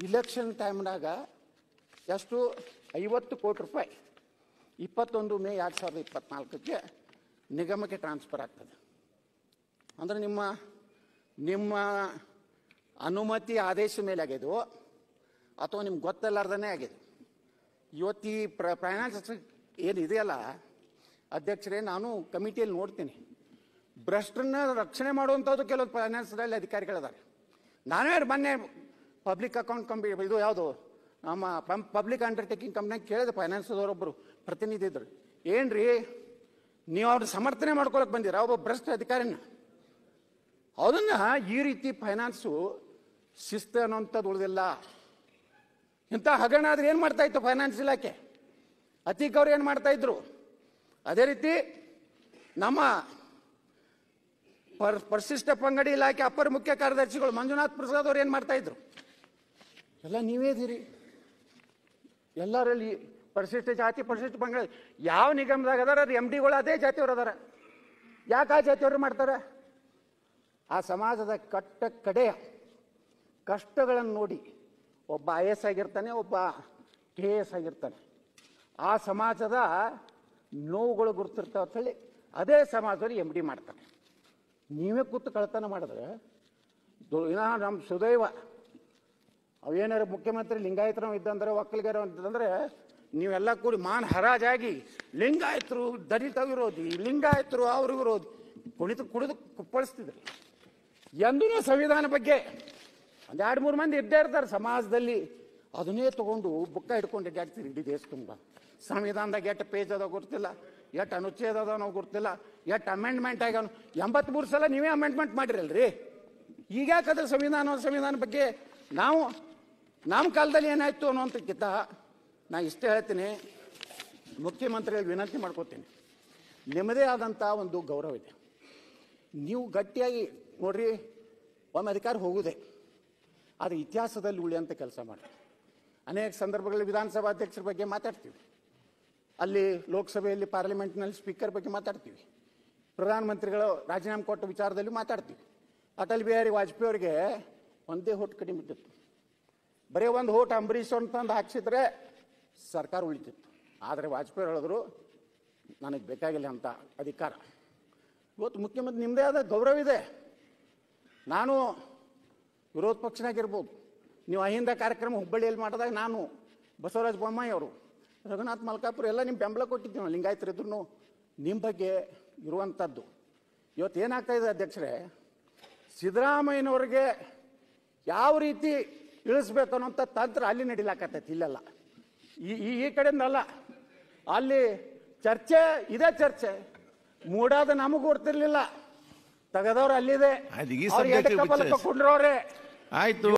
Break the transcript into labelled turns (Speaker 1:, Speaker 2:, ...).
Speaker 1: Election ಟೈಮ್ನಾಗ ಎಷ್ಟು 50 ಕೋಟಿ ರೂಪಾಯಿ 21 ಮೇ 2024ಕ್ಕೆ ನಿಗಮಕ್ಕೆ ಟ್ರಾನ್ಸ್ಫರ್ ಆಗ್ತದೆ. ಅಂದರೆ ನಿಮ್ಮ ಅನುಮತಿ ಆದೇಶ ಮೇಲೆ ಆಗಿದ್ದು ಅಥವಾ ನಿಮ್ಗೆ ಗೊತ್ತಲ್ಲಾರ್ದೇ ಆಗಿದೆ. ಇವತ್ತು ಈ ಫೈನಾನ್ಸ್ ಏನಿದೆಯಲ್ಲ ಅಧ್ಯಕ್ಷರೇ, ನಾನು ಕಮಿಟಿಯಲ್ಲಿ ನೋಡ್ತೀನಿ, ಭ್ರಷ್ಟರನ್ನ ರಕ್ಷಣೆ ಮಾಡುವಂಥದ್ದು ಕೆಲವು ಫೈನಾನ್ಸ್ನಲ್ಲಿ ಅಧಿಕಾರಿಗಳಿದ್ದಾರೆ. ನಾನೇ ಮೊನ್ನೆ ಪಬ್ಲಿಕ್ ಅಕೌಂಟ್ ಇದು ಯಾವುದು ನಮ್ಮ ಪಬ್ಲಿಕ್ ಅಂಡರ್ಟೇಕಿಂಗ್ ಕಂಪ್ನಿಯಾಗ ಕೇಳಿದೆ, ಫೈನಾನ್ಸ್ದವರೊಬ್ಬರು ಪ್ರತಿನಿಧಿ ಇದ್ರು, ಏನ್ರಿ ನೀವು ಅವ್ರನ್ನ ಸಮರ್ಥನೆ ಮಾಡ್ಕೊಳಕ್ಕೆ ಬಂದಿರ ಒಬ್ಬ ಭ್ರಷ್ಟ ಅಧಿಕಾರಿನ? ಅದನ್ನ ಈ ರೀತಿ ಫೈನಾನ್ಸು ಶಿಸ್ತು ಅನ್ನೋಂಥದ್ದು ಉಳಿದಿಲ್ಲ. ಇಂಥ ಹಗರಣ ಆದ್ರೆ ಏನು ಮಾಡ್ತಾ ಇತ್ತು ಫೈನಾನ್ಸ್ ಇಲಾಖೆ? ಅತೀಕ್ ಅವ್ರು ಏನು ಮಾಡ್ತಾ ಇದ್ರು? ಅದೇ ರೀತಿ ನಮ್ಮ ಪರಿಶಿಷ್ಟ ಪಂಗಡಿ ಇಲಾಖೆ ಅಪರ ಮುಖ್ಯ ಕಾರ್ಯದರ್ಶಿಗಳು ಮಂಜುನಾಥ್ ಪ್ರಸಾದ್ ಅವ್ರು ಏನು ಮಾಡ್ತಾ ಇದ್ರು? ಎಲ್ಲ ನೀವೇ ಇದೀರಿ. ಎಲ್ಲರಲ್ಲಿ ಪರಿಶಿಷ್ಟ ಜಾತಿ ಪರಿಶಿಷ್ಟ ಪಂಗಡಿ ಯಾವ ನಿಗಮದಾಗ ಅದಾರ MDಗಳು ಅದೇ ಜಾತಿಯವರು ಅದಾರ. ಯಾಕೆ ಆ ಜಾತಿಯವರು ಮಾಡ್ತಾರೆ? ಆ ಸಮಾಜದ ಕಡೆಯ ಕಷ್ಟಗಳನ್ನು ನೋಡಿ ಒಬ್ಬ IAS ಆಗಿರ್ತಾನೆ, ಒಬ್ಬ KS ಆಗಿರ್ತಾನೆ. ಆ ಸಮಾಜದ ನೋವುಗಳು ಗುರುತಿರ್ತಾವ ಅಂತೇಳಿ ಅದೇ ಸಮಾಜದಲ್ಲಿ MD ಮಾಡ್ತಾನೆ. ನೀವೇ ಕೂತು ಕಳ್ತನ ಮಾಡಿದ್ರೆ ನಮ್ಮ ಸುದೈವ ಅವೇನಾರು ಮುಖ್ಯಮಂತ್ರಿ ಲಿಂಗಾಯತರು ಇದ್ದಂದ್ರೆ ಒಕ್ಕಲಿಗರು ಅಂತಂದ್ರೆ ನೀವೆಲ್ಲ ಕೂಡಿ ಹರಾಜಾಗಿ ಲಿಂಗಾಯತರು ದಲಿತ ವಿರೋಧಿ, ಲಿಂಗಾಯತರು ಅವ್ರ ವಿರೋಧಿ ಕುಡಿದು ಕುಪ್ಪಳಿಸ್ತಿದ್ರು. ಎಂದೂ ಸಂವಿಧಾನ ಬಗ್ಗೆ ಒಂದು 2-3 ಮಂದಿ ಇದ್ದೇ ಇರ್ತಾರೆ ಸಮಾಜದಲ್ಲಿ. ಅದನ್ನೇ ತಗೊಂಡು ಬುಕ್ಕ ಹಿಡ್ಕೊಂಡು ಅಡ್ಡಾಡ್ತೀರಿ ಇಡೀ ದೇಶ ತುಂಬ. ಸಂವಿಧಾನದಾಗ ಎಷ್ಟು ಪೇಜ್ ಅದ ಗೊತ್ತಿಲ್ಲ, ಎಷ್ಟು ಅನುಚ್ಛೇದ ಅದ ನಾವು ಗೊತ್ತಿಲ್ಲ, ಎಷ್ಟು ಅಮೆಂಡ್ಮೆಂಟ್ ಆಗ್ಯಾವ. 83 ಸಲ ನೀವೇ ಅಮೆಂಡ್ಮೆಂಟ್ ಮಾಡಿರಲ್ರಿ. ಈಗ ಯಾಕಂದ್ರೆ ಸಂವಿಧಾನ ಬಗ್ಗೆ ನಮ್ಮ ಕಾಲದಲ್ಲಿ ಏನಾಯ್ತು ಅನ್ನೋಂಥಕ್ಕಿಂತ ನಾ ಇಷ್ಟೇ ಹೇಳ್ತೀನಿ, ಮುಖ್ಯಮಂತ್ರಿಗಳಿಗೆ ವಿನಂತಿ ಮಾಡ್ಕೋತೀನಿ, ನಿಮ್ಮದೇ ಆದಂಥ ಒಂದು ಗೌರವ ಇದೆ. ನೀವು ಗಟ್ಟಿಯಾಗಿ ನೋಡ್ರಿ, ಒಮ್ಮೆ ಅಧಿಕಾರ ಹೋಗುದೇ ಅದು ಇತಿಹಾಸದಲ್ಲಿ ಉಳಿಯಂಥ ಕೆಲಸ ಮಾಡಿ. ಅನೇಕ ಸಂದರ್ಭಗಳಲ್ಲಿ ವಿಧಾನಸಭಾ ಅಧ್ಯಕ್ಷರ ಬಗ್ಗೆ ಮಾತಾಡ್ತೀವಿ, ಅಲ್ಲಿ ಲೋಕಸಭೆಯಲ್ಲಿ ಪಾರ್ಲಿಮೆಂಟ್ನಲ್ಲಿ ಸ್ಪೀಕರ್ ಬಗ್ಗೆ ಮಾತಾಡ್ತೀವಿ, ಪ್ರಧಾನಮಂತ್ರಿಗಳು ರಾಜೀನಾಮೆ ಕೊಟ್ಟ ವಿಚಾರದಲ್ಲಿ ಮಾತಾಡ್ತೀವಿ. ಅಟಲ್ ಬಿಹಾರಿ ವಾಜಪೇಯಿ ಅವರಿಗೆ ಒಂದೇ ಹೋಟ್ ಕಡಿಮೆ ಇದ್ದಿತ್ತು. ಬರೀ ಒಂದು ಹೋಟ್ ಅಂಬರೀಷ್ ಅಂತಂದು ಹಾಕ್ಸಿದ್ರೆ ಸರ್ಕಾರ ಉಳಿತಿತ್ತು. ಆದರೆ ವಾಜಪೇಯಿ ಹೇಳಿದ್ರು, ನನಗೆ ಬೇಕಾಗಿಲ್ಲ ಅಂತ ಅಧಿಕಾರ. ಇವತ್ತು ಮುಖ್ಯಮಂತ್ರಿ ನಿಮ್ಮದೇ ಆದ ಗೌರವ ಇದೆ. ನಾನು ವಿರೋಧ ಪಕ್ಷನಾಗಿರ್ಬೋದು, ನೀವು ಅಹಿಂದ ಕಾರ್ಯಕ್ರಮ ಹುಬ್ಬಳ್ಳಿಯಲ್ಲಿ ಮಾಡಿದಾಗ ನಾನು, ಬಸವರಾಜ ಬೊಮ್ಮಾಯಿ ಅವರು, ರಘುನಾಥ್ ಮಲ್ಕಾಪುರ ಎಲ್ಲ ನಿಮ್ಮ ಬೆಂಬಲ ಕೊಟ್ಟಿದ್ದೀವಿ. ನಾವು ಲಿಂಗಾಯತರಿದ್ರು ನಿಮ್ಮ ಬಗ್ಗೆ ಇರುವಂಥದ್ದು. ಇವತ್ತು ಏನಾಗ್ತಾ ಇದೆ ಅಧ್ಯಕ್ಷರೇ, ಸಿದ್ದರಾಮಯ್ಯನವ್ರಿಗೆ ಯಾವ ರೀತಿ ಇಳಿಸ್ಬೇಕು ಅನ್ನೋಂಥ ತಂತ್ರ ಅಲ್ಲಿ ನಡಿಲಾಕತ್ತೈತಿ. ಇಲ್ಲೆಲ್ಲ ಈ ಕಡೆಯಿಂದಲ್ಲ, ಅಲ್ಲಿ ಇದೇ ಚರ್ಚೆ ಮೂಡಾದ ನಮಗೂ ಗೊತ್ತಿರಲಿಲ್ಲ, ತೆಗೆದವ್ರು ಅಲ್ಲಿದೆ, ಕೊಂಡ್ರವ್ರೆ.
Speaker 2: ಆಯ್ತು.